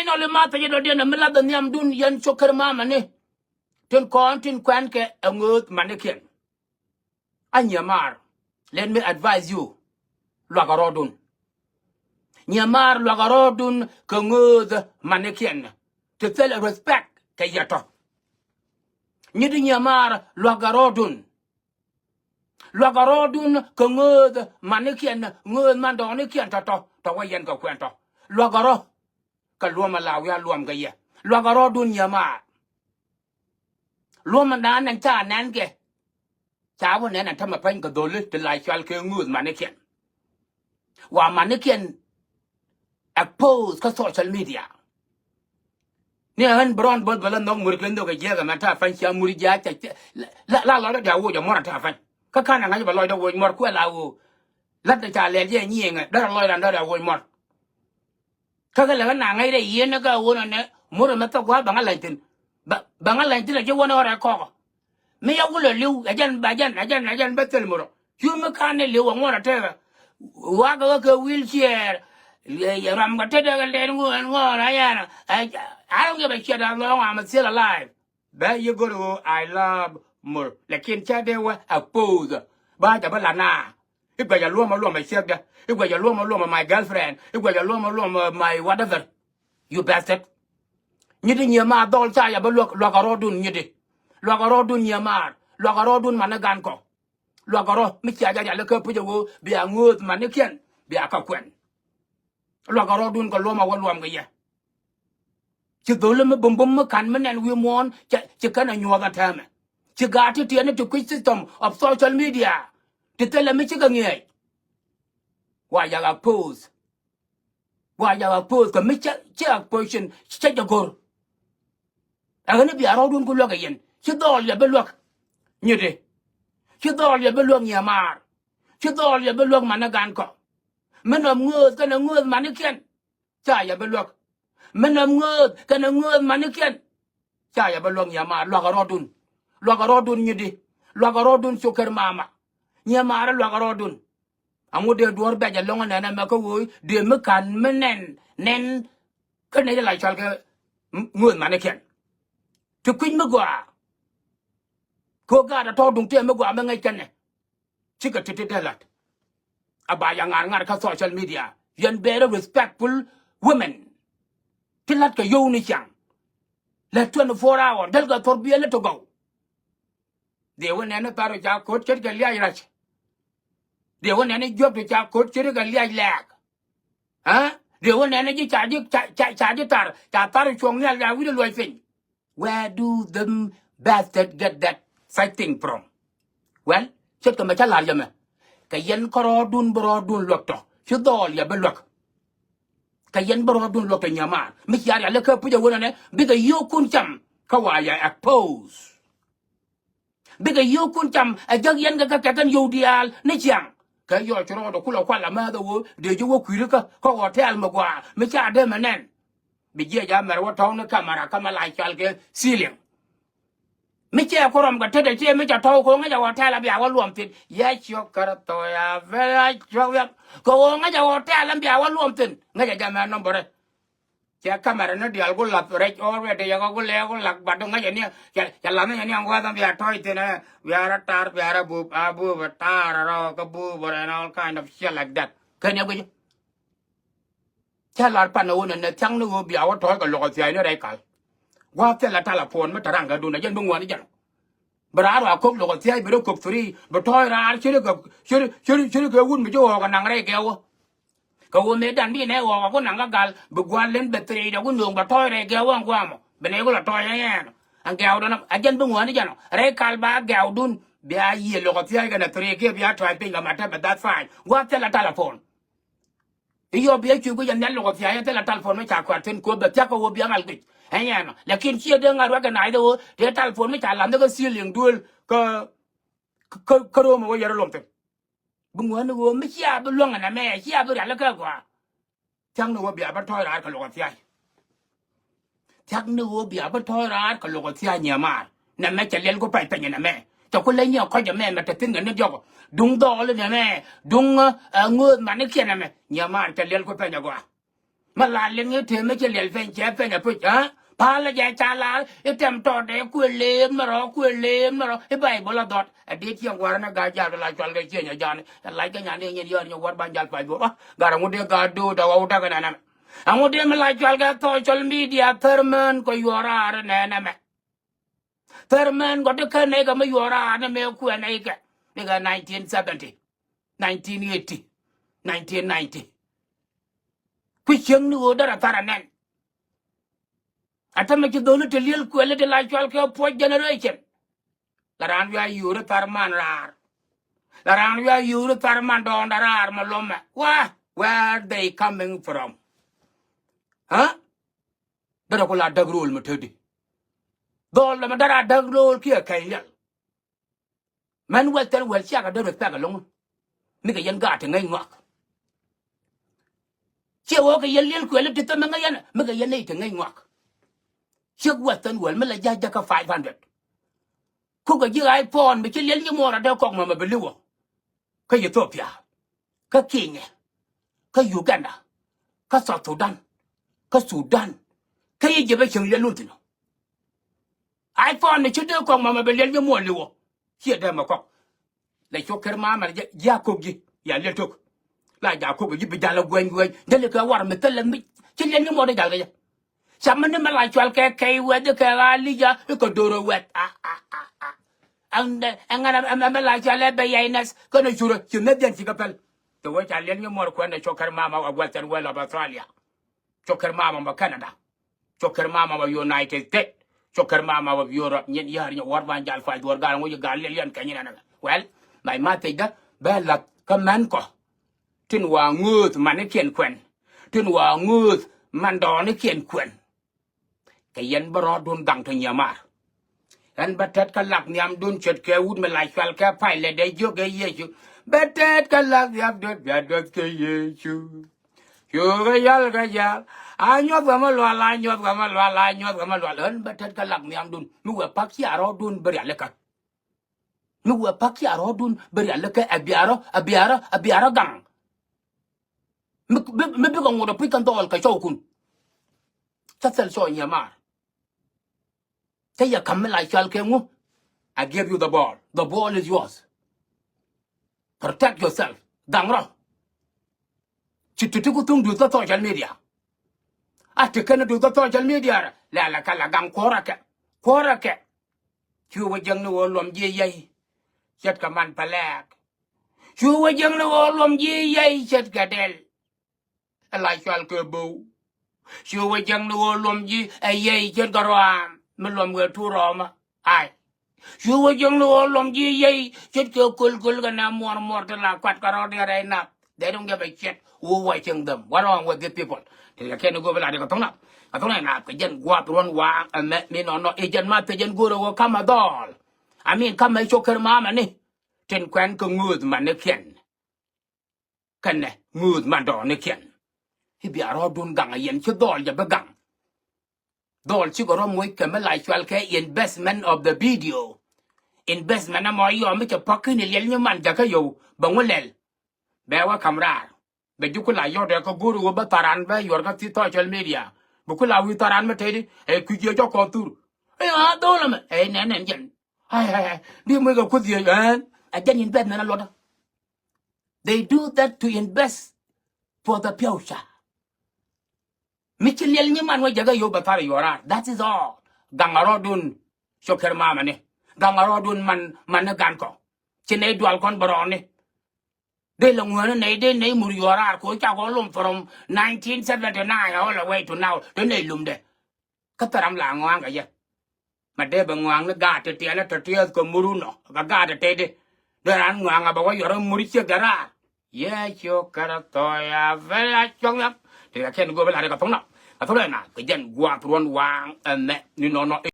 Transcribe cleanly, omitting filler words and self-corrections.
ngay nó lên mà thấy nó đi nó mới là đơn nhầm đun yên cho cơ mà này trên con trên quen cái ông ngớt mà nó kiện anh nhớ mà let me advise you lo cái rodun nhớ mà lo cái rodun cái ngớt mà nó kiện to tell respect cái gì đó như đi nhớ mà lo cái rodun cái ngớt mà nó kiện ngớt mà đó nó kiện to quay yên cái quen to lo cái ro cái luôn mà lao ya luôn cái gì lo cái rodun nhớ mà luôn mà đàn anh cha nén kì cháu hôm nay là thằng mà phanh cái đồ lết từ lại cho cái ngưỡng mà nó kiện và mà nó kiện expose cái social media nè anh Brown Bol lần nong mười lần đâu cái gì cái mà thằng phanh xem mười giá chạy la đó đào vô cho món thằng phanh cái khả năng ngay vào lòi đâu vô mọt quay lao lát để trả liền gì nhỉ ngay đó là lòi đó đào vô mọt cái là cái nàng ngay đây yên nó cái vô này mốt mà tao quá bằng cái tin bằng cái tin là chứ vô nó ra co mấy ông có liu ajan betul moro cuma kan liu ang ora tega wa ka wheelchair ram ka tega ka den ngora ya I don't give a shit how long I'm still alive there you go I love more lakin cha de wa oppose ba ta ba na igwa ya luo ma shek da igwa ya luo ma my girlfriend igwa ya luo ma my whatever you bastard như đi nhiều mà đol cha ya ba lo ka rodun như đi lo ka rodun nyamar lo ka rodun managan ko lo ka ro mi cha ja le ko pu jo bi angut man kien bi aka kwen lo ka rodun ko lo ma wa lo ga ya chi do le me bum me kan men we mon chi kana nyo ga ta me chi ga ti ti ne to quick system of social media ti tele mi chi ga nge wa ya ga pose ko mi cha position cha ja gor agane bi rodun ko lo ga yen chứ đòi là bên luật như thế chứ đòi là bên luật nhà mà chứ đòi là bên luật mà nó gan cọ mình làm ngơ cái nó ngơ mà nó kiên chả là bên luật mình làm ngơ cái nó ngơ mà nó kiên chả là bên luật nhà mà luật cái rodun như thế luật cái rodun cho cái mama nhà mà luật cái rodun anh muốn đưa đuổi bé giờ long này mà có vui đưa mới cần mới nên cái này lại cho cái ngơ mà nó kiên thì quên mới qua cô gà đã thao đúng tiền mới qua mới ngay chân này chỉ có thể thế là à bà yang ngar các social media yan better respectful women thì lát cái yêu này chẳng là 24 hours del cái thor bia là to go điều này nó tao cho cốt chết cái lia ra điều này nó giúp cho cốt chết cái lia lạc hả điều này nó chỉ trả tar chuông lia ra với lôi phình where do them bastards get that fighting from well chết cái mà trả lại rồi mà cái dân có bro đun lọt to chứ đó là bên lọt cái dân bro đun lọt nhà mà mấy nhà là cái bây giờ này bây giờ yêu kun chămเขาว่าอย่า expose bây giờ yêu kun chăm ở dân dân cái yêu đi al này chẳng cái yêu cho nó được kula kwala mà đâu để cho quý đượcเขาว่า hotel mà qua mấy cha đây mà nên bây giờ ya màว่าท้องnó camera kama lại cho cái ceiling mấy cha có làm cái thế để chơi mấy cha thâu có ngay giờ hotel làm việc luôn tiền ya cho cái tôi à về cho việc có ngay giờ hotel làm việc luôn tiền ngay giờ mà number đấy cha camera nó điều có lập rồi ở đây có leo có lập bắt ngay giờ này cha làm cái này qua làm việc thôi tiền này việc tar việc abu tar rồi cái bu and all kind of shit like that cái này cái cha làm pan nó nên chẳng nó việc thôi cái lọ gì nó đây cảว่าแต่ละทาละพนมาตรังกันดูนะยันบงวันนี่จังบราว่าคบโลกเสียไปดูคบฟรีบ่ถอยร้านชื่อกับวุ่นไปจ่อกันนังไรแกวก็ว่าเมดันพี่แน่ว่าก็นังกัลบุกวันเล่นแบตเตอรี่ดาวนุ่งบ่ถอยไรแกว่างกว่ามั้งเป็นไงก็ละถอยแน่อันแกวนั้นยันบงวันนี่จังไรคัลบาแกวดุนเบียยี่โลกเสียกันนะตรีเกียบยาถอยเป็นกับมาแต่ดัดไฟว่าแต่ละทาละพนอีโยเบียจู่ก็ยันโลกเสียแต่ละทาละพนไม่ฉากขวัญเส้นกวบแบบจักก็ว่าเบียงัลกิhay nhá, lakin chia dengan orang kan ada tu, dia telefon macam làm tu ceiling dual ke rumah gua jalan lompat. Bunguan tu macam siapa luang ana me, siapa dia lekar gua. Jangan gua biar bertoy rat kalau gua tiai. Jangan gua biar bertoy rat kalau gua tiai nyamar. Nama celian gua pai tanya nama. Jauh kau lainnya kau jam me macam tinggal ni jauh. Dung dol ni nama, dung ngut mana kian nama. Nyamar celian gua pai gua. mà là lên cái thế mấy cái liền phèn là bự hả pa là giải trả là cái tem to để quên lên mà rồi cái bài bỏ là đọt ở đây chiang qua nó gà già là cho cái chuyện nhà già này lại cái nhà này nhà nhà quạt ban già phải bỏ gà nó đi gà đu đâu đâu cái này anh đi mà lại cho cái social media thơm có yora rồi nè nè mẹ thơm có được cái này cái mà yora nó mấy cái này cái 1970 1980 1990 quy chương nữa đó là ta nên Ata make dolu te liel kwele te la chwal ke po generation la ran ya yuru tarman rar la ran ya yuru tarman don rar maloma where they coming from huh dara ko la dagrol ma tedi dol la dara dagrol ki kayel man wetel wel chaka do ta ga long ni ga yan ga te ngai ngak che wo ga yel liel kwele te ta ma yan ma ga yan nei te ngai ngak chiếc quạt tân quần mới là giá cả 500 cô có chiếc iPhone mà chỉ liên như mua là đeo cọc mà bị lưu cái Ethiopia cái Kenya cái Uganda cái South Sudan cái gì vậy chẳng liên luôn thì nó iPhone mà chỉ đeo cọc mà bị liên như mua lưu hiện đây mà cọc lại cho cái mà giá cọc gì giá liên tục lại giá cọc gì bị giá là quên đây là cái quạt mà tên là chỉ liên như mua đây giá cái Sama ni malai jual ke wet ke ali ja ko doro wet ang malai jual be yainas ko no juro ci median ci kapel to wa ta len mo ko ne chokar mama wa western well of Australia chokar mama ma Canada chokar mama wa United States chokar mama wa Europe nyen yar ni war ban jal fa dor gal ngo gal len kan ni na well mai ma te da be la ka man ko tin wa ngooth man kien kwen tin wa ngooth man do ni kien kwen cái dân bờ đun đằng thôi nhà mà anh bắt tết cái lạc niệm đun chật cái út mà lại phal cái phải là để cho cái gì chứ bắt tết cái lạc niệm đốt cái gì chứ cái gì anh nhớ vào mà loa lại nhớ vào mà loa lớn bắt tết cái lạc niệm đun nu vừa bắt kia rồi đun beri lại cái nu vừa bắt kia rồi đun beri lại cái abiaro gang mình biết con ngồi đó biết con tol cái chỗ kun chắc sẽ cho nhà mà thế giờ cầm lại cho cái ngu I give you the ball is yours protect yourself đằng rồi chỉ tụi tôi tung được social media chỉ cần được social media là cái là găng khóa cái chú với dân nó làm gì vậy chết cả man palak chú với dân nó làm gì vậy chết cả del lại cho cái bù chú với dân nó làm gì vậy chết cả rồi mình làm người thu rò mà ai chú với dân nó làm gì vậy chết cái cul cái nam mor cái là quạt cái rồi đi ra nè they don't give a shit who watching them what wrong with these people thì là cái nó go về lại cái thằng này là cái dân quạt run quang mình nó dân mà cái dân go rồi come at all I mean come mấy chỗ cái mà nè trên quen cái người mà nó khiển cái này người mà đó nó khiển thì bây giờ đun găng yên chứ đòi giờ bây găng đòi chứ có mỗi cái mà lại cho cái investment of the video investment là mọi người mới cho bắt cái này liền như mình cho cái dù bằng cái lên béว่าcamera bé chụp cái lại do để có guru của taran bé rồi cái social media bữa cái lại taran mà thấy đi cứ giờ cho con tu đó là mà nè chân đi mới có gì chân invest nó là they do that to invest for the future Michel ni man wa jaga yo batari yora that is all gangaro dun shoker mama ne gangaro dun man gan ko chine dual kon baron ne de la ngwana ne de ne mur yora ko cha ko lum from 1979 all the way to now de ne lum de kataram la ngwang ga ya ma de ba ngwang ne ga te te na te te ko muru no ga te de ran ngwang ba wa yora muri che gara ye cho kara to ya vela chong lắm thì là khen go về lại cái thống này nè cái dân qua tuần vàng mẹ như nó